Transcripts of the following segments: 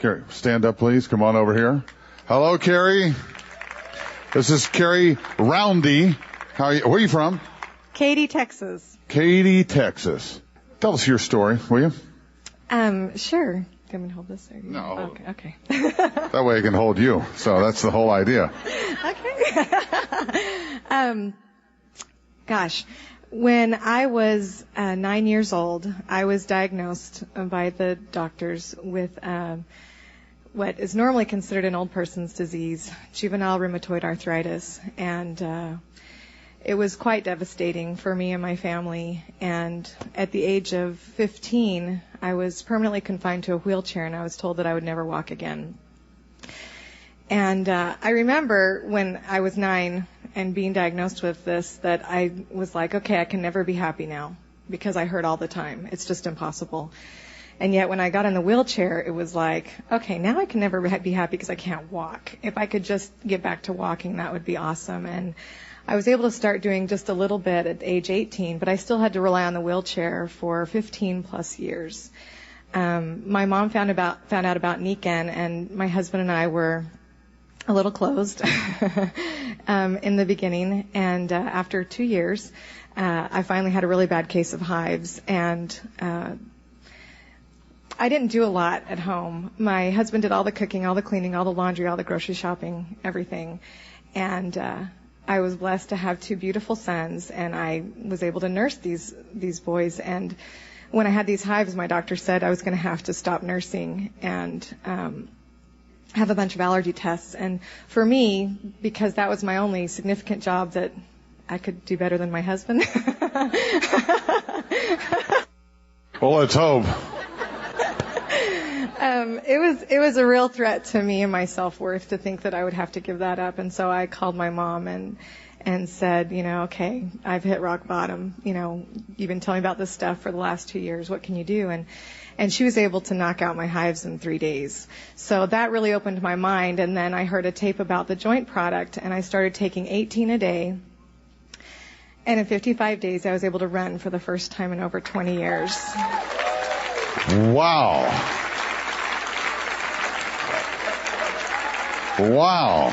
Carrie, stand up, please. Come on over here. Hello, Carrie. This is Carrie Roundy. Where are you from? Katy, Texas. Katy, Texas. Tell us your story, will you? Sure. Can we hold this? No. Okay. That way I can hold you. So that's the whole idea. Okay. Gosh, when I was 9 years old, I was diagnosed by the doctors with what is normally considered an old person's disease, juvenile rheumatoid arthritis, and it was quite devastating for me and my family. And at the age of 15, I was permanently confined to a wheelchair, and I was told that I would never walk again. And I remember when I was 9 and being diagnosed with this, that I was like, okay, I can never be happy now because I hurt all the time. It's just impossible. And yet when I got in the wheelchair, it was like, okay, now I can never be happy because I can't walk. If I could just get back to walking, that would be awesome. And I was able to start doing just a little bit at age 18, but I still had to rely on the wheelchair for 15 plus years. My mom found out about Nikken, and my husband and I were a little closed in the beginning. And after 2 years, I finally had a really bad case of hives, and I didn't do a lot at home. My husband did all the cooking, all the cleaning, all the laundry, all the grocery shopping, everything. And I was blessed to have 2 beautiful sons, and I was able to nurse these boys. And when I had these hives, my doctor said I was going to have to stop nursing and have a bunch of allergy tests. And for me, because that was my only significant job that I could do better than my husband. Well, let's hope. It was a real threat to me and my self-worth to think that I would have to give that up. And so I called my mom and said, okay, I've hit rock bottom. You've been telling me about this stuff for the last 2 years. What can you do? And she was able to knock out my hives in 3 days. So that really opened my mind. And then I heard a tape about the joint product, and I started taking 18 a day. And in 55 days, I was able to run for the first time in over 20 years. Wow. Wow.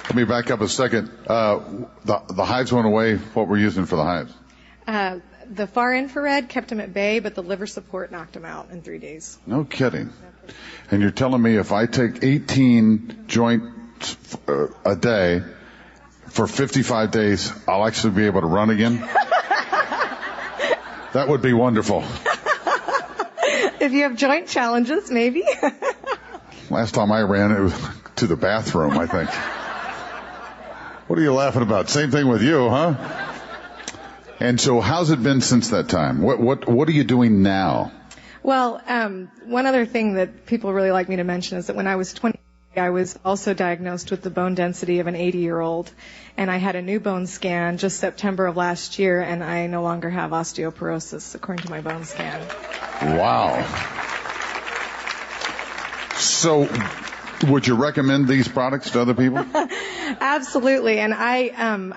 Let me back up a second. The hives went away. What were you using for the hives? The far infrared kept them at bay, but the liver support knocked them out in 3 days. No kidding. And you're telling me if I take 18 joints a day for 55 days, I'll actually be able to run again? That would be wonderful. If you have joint challenges, maybe. Last time I ran, it was to the bathroom, I think. What are you laughing about? Same thing with you, huh? And so how's it been since that time? What are you doing now? Well, one other thing that people really like me to mention is that when I was 20, I was also diagnosed with the bone density of an 80-year-old, and I had a new bone scan just September of last year, and I no longer have osteoporosis, according to my bone scan. Wow. So would you recommend these products to other people? Absolutely, and I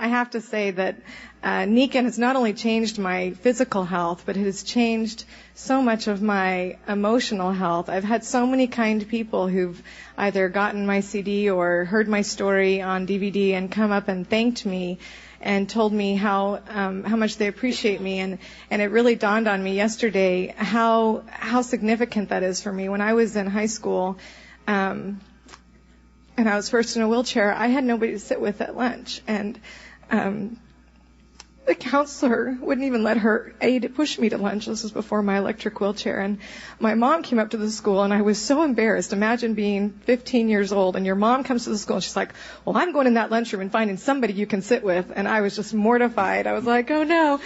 have to say that Nikken has not only changed my physical health, but it has changed so much of my emotional health. I've had so many kind people who've either gotten my CD or heard my story on DVD and come up and thanked me and told me how much they appreciate me. And it really dawned on me yesterday how significant that is for me. When I was in high school, and I was first in a wheelchair, I had nobody to sit with at lunch. And the counselor wouldn't even let her aide push me to lunch. This was before my electric wheelchair. And my mom came up to the school, and I was so embarrassed. Imagine being 15 years old, and your mom comes to the school, and she's like, well, I'm going in that lunchroom and finding somebody you can sit with. And I was just mortified. I was like, oh, no.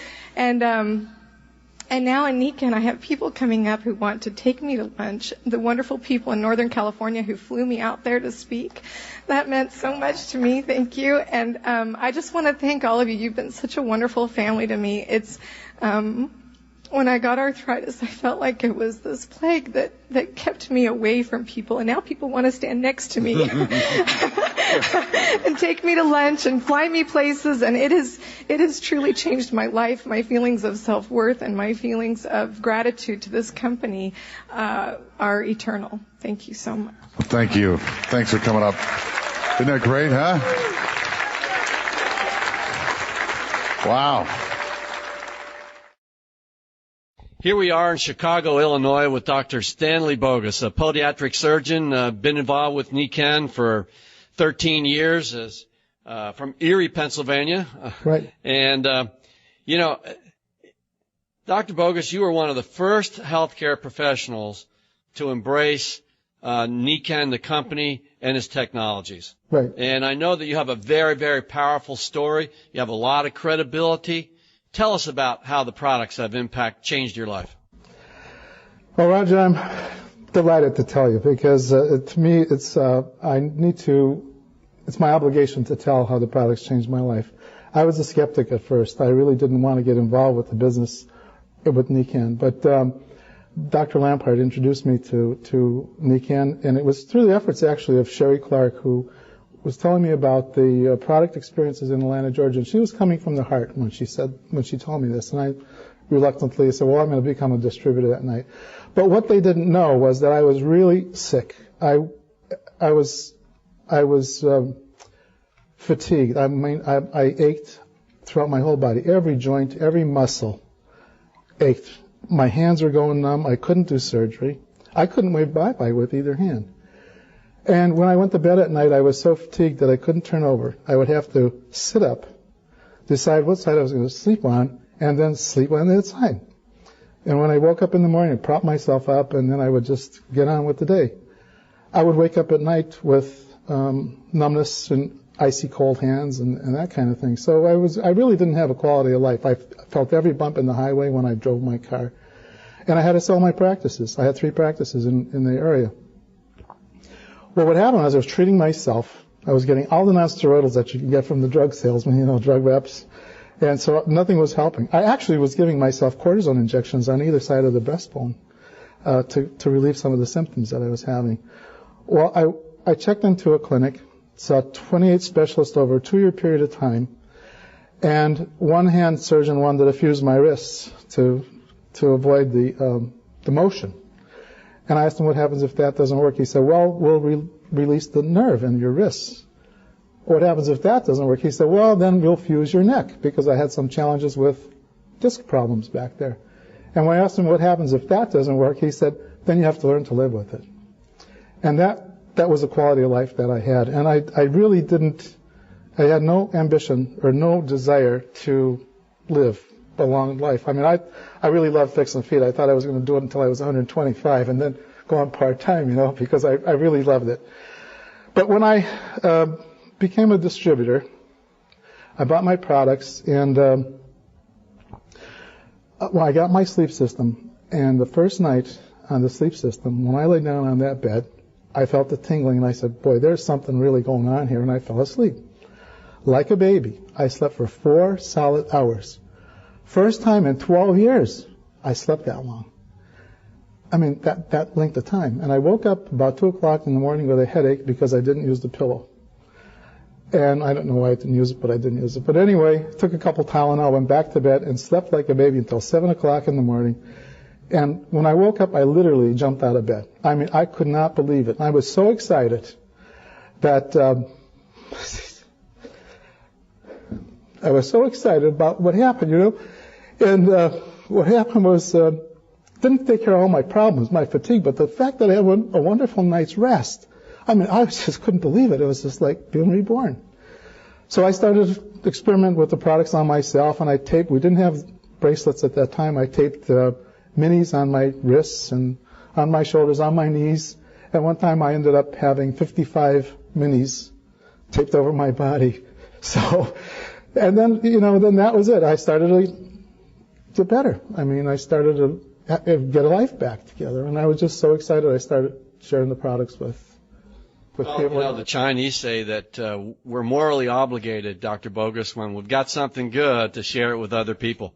And now in Nikken, I have people coming up who want to take me to lunch. The wonderful people in Northern California who flew me out there to speak. That meant so much to me. Thank you. And I just want to thank all of you. You've been such a wonderful family to me. It's when I got arthritis, I felt like it was this plague that kept me away from people, and now people want to stand next to me. and take me to lunch and fly me places. And it has truly changed my life. My feelings of self-worth and my feelings of gratitude to this company are eternal. Thank you so much. Thank you. Thanks for coming up. Isn't that great, huh? Wow. Here we are in Chicago, Illinois, with Dr. Stanley Bogus, a podiatric surgeon, been involved with Nikken for 13 years, from Erie, Pennsylvania. Right. And, Dr. Bogus, you were one of the first healthcare professionals to embrace Nikken, the company, and its technologies. Right. And I know that you have a very, very powerful story. You have a lot of credibility. Tell us about how the products have changed your life. Well, Roger, I'm delighted to tell you because to me, it's my obligation to tell how the products changed my life. I was a skeptic at first. I really didn't want to get involved with the business with Nikken, but Dr. Lampard introduced me to Nikken, and it was through the efforts actually of Sherry Clark, who was telling me about the product experiences in Atlanta, Georgia, and she was coming from the heart when she told me this, and I reluctantly said, well, I'm going to become a distributor that night. But what they didn't know was that I was really sick. I was fatigued. I ached throughout my whole body. Every joint, every muscle ached. My hands were going numb. I couldn't do surgery. I couldn't wave bye-bye with either hand. And when I went to bed at night, I was so fatigued that I couldn't turn over. I would have to sit up, decide what side I was going to sleep on, and then sleep on that side. And when I woke up in the morning, I'd prop myself up, and then I would just get on with the day. I would wake up at night with numbness and icy cold hands and that kind of thing. So I really didn't have a quality of life. I felt every bump in the highway when I drove my car. And I had to sell my practices. I had 3 practices in the area. Well, what happened was I was treating myself. I was getting all the non-steroidals that you can get from the drug salesman, drug reps. And so nothing was helping. I actually was giving myself cortisone injections on either side of the breastbone to relieve some of the symptoms that I was having. Well, I checked into a clinic, saw 28 specialists over a 2-year period of time, and one hand surgeon wanted to fuse my wrists to avoid the motion. And I asked him what happens if that doesn't work. He said, well, we'll release the nerve in your wrists. What happens if that doesn't work? He said, well, then we'll fuse your neck, because I had some challenges with disc problems back there. And when I asked him what happens if that doesn't work, he said, then you have to learn to live with it. And that was a quality of life that I had. And I really I had no ambition or no desire to live a long life. I mean, I really loved fixing feet. I thought I was going to do it until I was 125 and then go on part-time, because I really loved it. But when I became a distributor, I bought my products, and I got my sleep system. And the first night on the sleep system, when I lay down on that bed, I felt the tingling, and I said, boy, there's something really going on here, and I fell asleep. Like a baby, I slept for 4 solid hours. First time in 12 years I slept that long. I mean, that length of time. And I woke up about 2 o'clock in the morning with a headache because I didn't use the pillow. And I don't know why I didn't use it, but I didn't use it. But anyway, took a couple Tylenol, went back to bed, and slept like a baby until 7 o'clock in the morning. And when I woke up, I literally jumped out of bed. I mean, I could not believe it. I was so excited that I was so excited about what happened, And what happened was, didn't take care of all my problems, my fatigue, but the fact that I had a wonderful night's rest. I mean, I just couldn't believe it. It was just like being reborn. So I started to experiment with the products on myself, and I taped. We didn't have bracelets at that time. I taped minis on my wrists and on my shoulders, on my knees. At one time, I ended up having 55 minis taped over my body. So, and then, then that was it. I started to get better. I mean, I started to get a life back together, and I was just so excited. I started sharing the products with people. The Chinese say that we're morally obligated, Dr. Bogus, when we've got something good, to share it with other people.